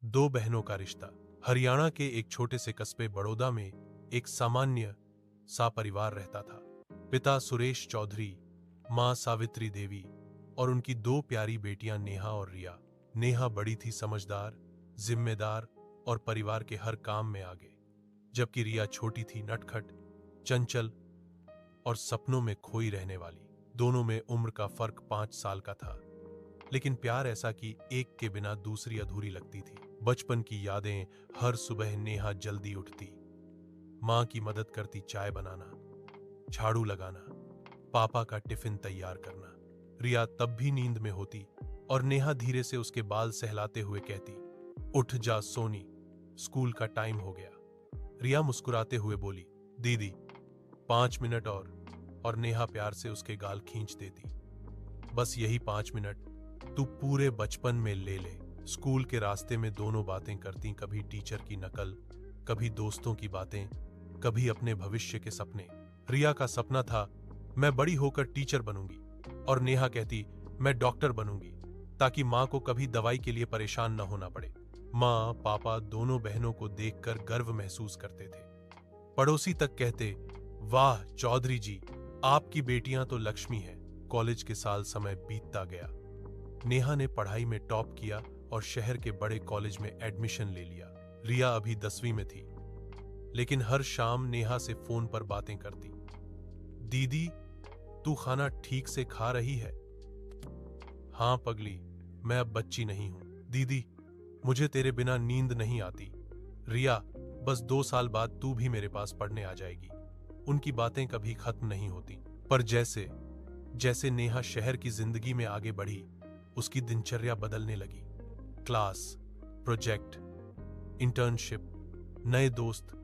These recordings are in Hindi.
दो बहनों का रिश्ता। हरियाणा के एक छोटे से कस्बे बड़ौदा में एक सामान्य सा परिवार रहता था। पिता सुरेश चौधरी, मां सावित्री देवी और उनकी दो प्यारी बेटियां नेहा और रिया। नेहा बड़ी थी, समझदार, जिम्मेदार और परिवार के हर काम में आगे, जबकि रिया छोटी थी, नटखट, चंचल और सपनों में खोई रहने वाली। दोनों में उम्र का फर्क 5 साल का था, लेकिन प्यार ऐसा कि एक के बिना दूसरी अधूरी लगती थी। बचपन की यादें। हर सुबह नेहा जल्दी उठती, मां की मदद करती, चाय बनाना, झाड़ू लगाना, पापा का टिफिन तैयार करना। रिया तब भी नींद में होती और नेहा धीरे से उसके बाल सहलाते हुए कहती, उठ जा सोनी, स्कूल का टाइम हो गया। रिया मुस्कुराते हुए बोली, दीदी 5 मिनट और नेहा प्यार से उसके गाल खींच देती, बस यही 5 मिनट तू पूरे बचपन में ले ले। स्कूल के रास्ते में दोनों बातें करती, कभी टीचर की नकल, कभी दोस्तों की बातें, कभी अपने भविष्य के सपने। रिया का सपना था, मैं बड़ी होकर टीचर बनूंगी, और नेहा कहती, मैं डॉक्टर बनूंगी, ताकि मां को कभी दवाई के लिए परेशान न होना पड़े। मां पापा दोनों बहनों को देखकर गर्व महसूस करते थे। पड़ोसी तक कहते, वाह चौधरी जी, आपकी बेटियां तो लक्ष्मी हैं। कॉलेज के साल समय बीतता गया। नेहा ने पढ़ाई में टॉप किया और शहर के बड़े कॉलेज में एडमिशन ले लिया। रिया अभी 10वीं में थी, लेकिन हर शाम नेहा से फोन पर बातें करती। दीदी, तू खाना ठीक से खा रही है? हाँ पगली, मैं अब बच्ची नहीं हूं। दीदी, मुझे तेरे बिना नींद नहीं आती। रिया, बस 2 साल बाद तू भी मेरे पास पढ़ने आ जाएगी। उनकी बातें कभी खत्म नहीं होती। पर जैसे जैसे नेहा शहर की जिंदगी में आगे बढ़ी, उसकी दिनचर्या बदलने लगी। क्लास, प्रोजेक्ट, इंटर्नशिप, नए दोस्त,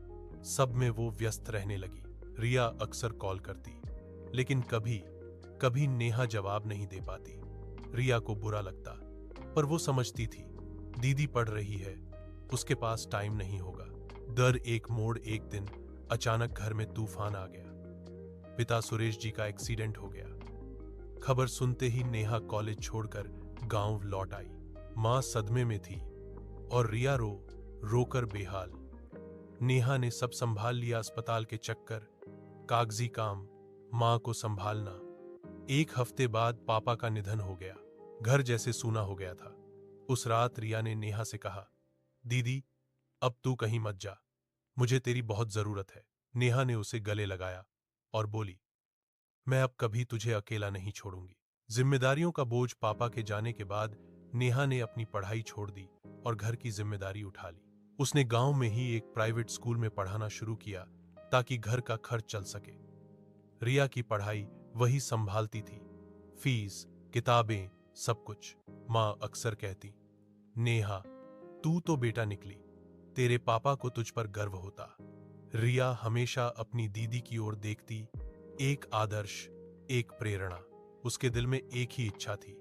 सब में वो व्यस्त रहने लगी। रिया अक्सर कॉल करती, लेकिन कभी कभी नेहा जवाब नहीं दे पाती। रिया को बुरा लगता, पर वो समझती थी, दीदी पढ़ रही है, उसके पास टाइम नहीं होगा। दर एक मोड़ एक दिन अचानक घर में तूफान आ गया। पिता सुरेश जी का एक्सीडेंट हो गया। खबर सुनते ही नेहा कॉलेज छोड़कर गांव लौट आई। मां सदमे में थी और रिया रोकर बेहाल। नेहा ने सब संभाल लिया, अस्पताल के चक्कर, कागजी काम, मां को संभालना। 1 हफ्ते बाद पापा का निधन हो गया। घर जैसे सूना हो गया था। उस रात रिया ने नेहा से कहा, दीदी अब तू कहीं मत जा, मुझे तेरी बहुत जरूरत है। नेहा ने उसे गले लगाया और बोली, मैं अब कभी तुझे अकेला नहीं छोड़ूंगी। जिम्मेदारियों का बोझ पापा के जाने के बाद नेहा ने अपनी पढ़ाई छोड़ दी और घर की जिम्मेदारी उठा ली। उसने गांव में ही एक प्राइवेट स्कूल में पढ़ाना शुरू किया, ताकि घर का खर्च चल सके। रिया की पढ़ाई वही संभालती थी, फीस, किताबें, सब कुछ। मां अक्सर कहती, नेहा, तू तो बेटा निकली, तेरे पापा को तुझ पर गर्व होता। रिया हमेशा अपनी दीदी की ओर देखती, एक आदर्श, एक प्रेरणा। उसके दिल में एक ही इच्छा थी,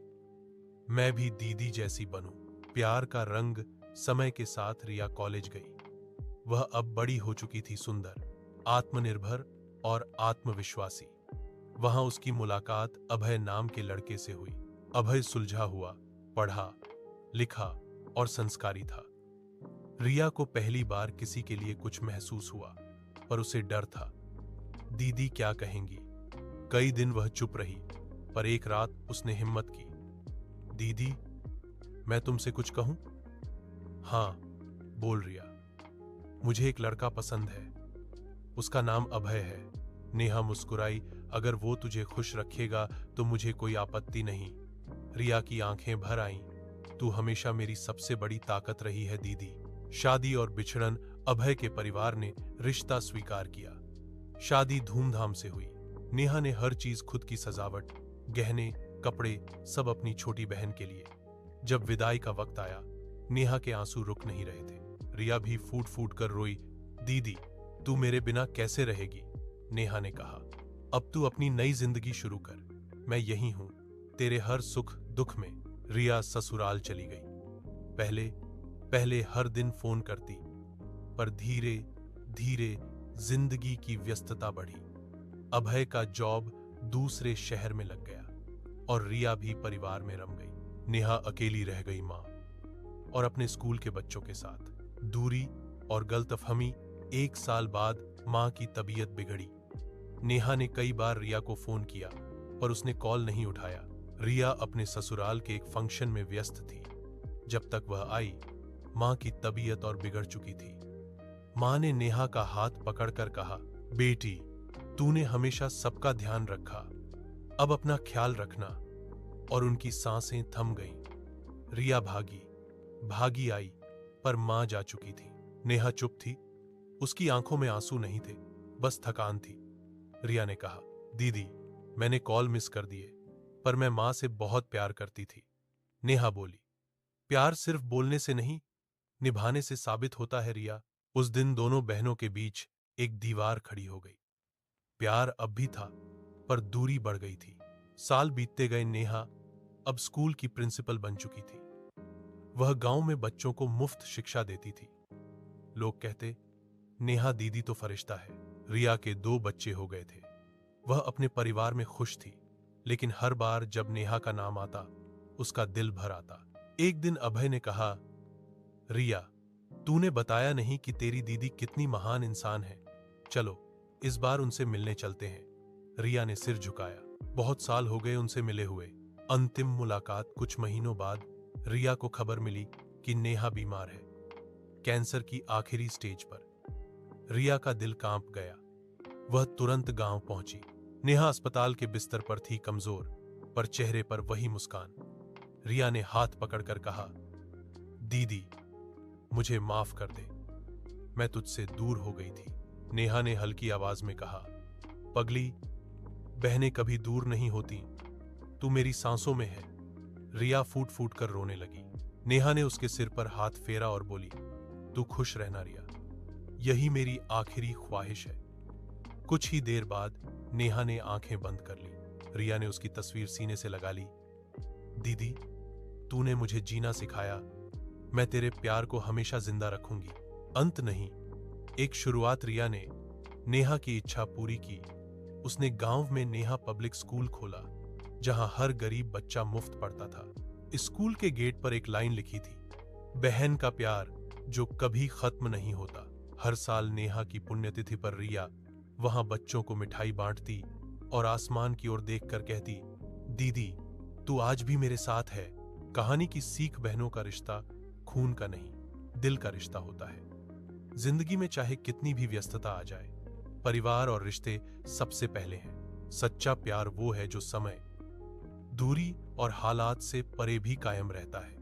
मैं भी दीदी जैसी बनूं। प्यार का रंग। समय के साथ रिया कॉलेज गई। वह अब बड़ी हो चुकी थी, सुंदर, आत्मनिर्भर और आत्मविश्वासी। वहां उसकी मुलाकात अभय नाम के लड़के से हुई। अभय सुलझा हुआ, पढ़ा लिखा और संस्कारी था। रिया को पहली बार किसी के लिए कुछ महसूस हुआ, पर उसे डर था, दीदी क्या कहेंगी। कई दिन वह चुप रही, पर एक रात उसने हिम्मत की, दीदी मैं तुमसे कुछ कहूं? हाँ बोल रिया, मुझे एक लड़का पसंद है, उसका नाम अभय है। नेहा मुस्कुराई, अगर वो तुझे खुश रखेगा तो मुझे कोई आपत्ति नहीं। रिया की आंखें भर आईं, तू हमेशा मेरी सबसे बड़ी ताकत रही है दीदी। शादी और बिछड़न। अभय के परिवार ने रिश्ता स्वीकार किया। शादी धूमधाम से हुई। नेहा ने हर चीज खुद की, सजावट, गहने, कपड़े, सब अपनी छोटी बहन के लिए। जब विदाई का वक्त आया, नेहा के आंसू रुक नहीं रहे थे। रिया भी फूट फूट कर रोई, दीदी तू मेरे बिना कैसे रहेगी? नेहा ने कहा, अब तू अपनी नई जिंदगी शुरू कर, मैं यही हूं, तेरे हर सुख दुख में। रिया ससुराल चली गई। पहले हर दिन फोन करती, पर धीरे धीरे जिंदगी की व्यस्तता बढ़ी। अभय का जॉब दूसरे शहर में लग गया और रिया भी परिवार में रम गई। नेहा अकेली रह गई। मां और अपने स्कूल के बच्चों के साथ। दूरी और गलतफहमी। 1 साल बाद मां की तबीयत बिगड़ी। नेहा ने कई बार रिया को फोन किया पर उसने कॉल नहीं उठाया। रिया अपने ससुराल के एक फंक्शन में व्यस्त थी। जब तक वह आई, मां की तबीयत और बिगड़ चुकी थी। मां ने नेहा का हाथ पकड़कर कहा, बेटी, तूने हमेशा सबका ध्यान रखा, अब अपना ख्याल रखना। और उनकी सांसें थम गईं। रिया भागी आई, पर मां जा चुकी थी। नेहा चुप थी। उसकी आंखों में आंसू नहीं थे, बस थकान थी। रिया ने कहा, दीदी, मैंने कॉल मिस कर दिए, पर मैं मां से बहुत प्यार करती थी। नेहा बोली, प्यार सिर्फ बोलने से नहीं, निभाने से साबित होता है रिया। उस दिन दोनों बहनों के बीच एक दीवार खड़ी हो गई। प्यार अब भी था, पर दूरी बढ़ गई थी। साल बीतते गए। नेहा अब स्कूल की प्रिंसिपल बन चुकी थी। वह गांव में बच्चों को मुफ्त शिक्षा देती थी। लोग कहते, नेहा दीदी तो फरिश्ता है। रिया के 2 बच्चे हो गए थे। वह अपने परिवार में खुश थी, लेकिन हर बार जब नेहा का नाम आता, उसका दिल भर आता। एक दिन अभय ने कहा, रिया, तूने बताया नहीं कि तेरी दीदी कितनी महान इंसान है। चलो, इस बार उनसे मिलने चलते हैं। रिया ने सिर झुकाया। बहुत साल हो गए उनसे मिले हुए। अंतिम मुलाकात कुछ महीनों बाद रिया को खबर मिली कि नेहा बीमार है, कैंसर की आखिरी स्टेज पर। रिया का दिल कांप गया। वह तुरंत गांव पहुंची। नेहा अस्पताल के बिस्तर पर थी, कमजोर, पर चेहरे पर वही मुस्कान। रिया ने हाथ पकड़कर कहा, दीदी, मुझे माफ कर दे, मैं तुझसे दूर हो गई थी। नेहा ने हल्की आवाज में कहा, पगली, बहनें कभी दूर नहीं होती, तू मेरी सांसों में है। रिया फूट फूट कर रोने लगी। नेहा ने उसके सिर पर हाथ फेरा और बोली, तू खुश रहना रिया, यही मेरी आखिरी ख्वाहिश है। कुछ ही देर बाद नेहा ने आंखें बंद कर ली। रिया ने उसकी तस्वीर सीने से लगा ली। दीदी, तूने मुझे जीना सिखाया, मैं तेरे प्यार को हमेशा जिंदा रखूंगी। अंत नहीं, एक शुरुआत। रिया ने नेहा की इच्छा पूरी की। उसने गांव में नेहा पब्लिक स्कूल खोला, जहां हर गरीब बच्चा मुफ्त पढ़ता था। स्कूल के गेट पर एक लाइन लिखी थी, बहन का प्यार जो कभी खत्म नहीं होता। हर साल नेहा की पुण्यतिथि पर रिया वहां बच्चों को मिठाई बांटती और आसमान की ओर देखकर कहती, दीदी, तू आज भी मेरे साथ है। कहानी की सीख, बहनों का रिश्ता खून का नहीं, दिल का रिश्ता होता है। जिंदगी में चाहे कितनी भी व्यस्तता आ जाए, परिवार और रिश्ते सबसे पहले हैं। सच्चा प्यार वो है जो समय, दूरी और हालात से परे भी कायम रहता है।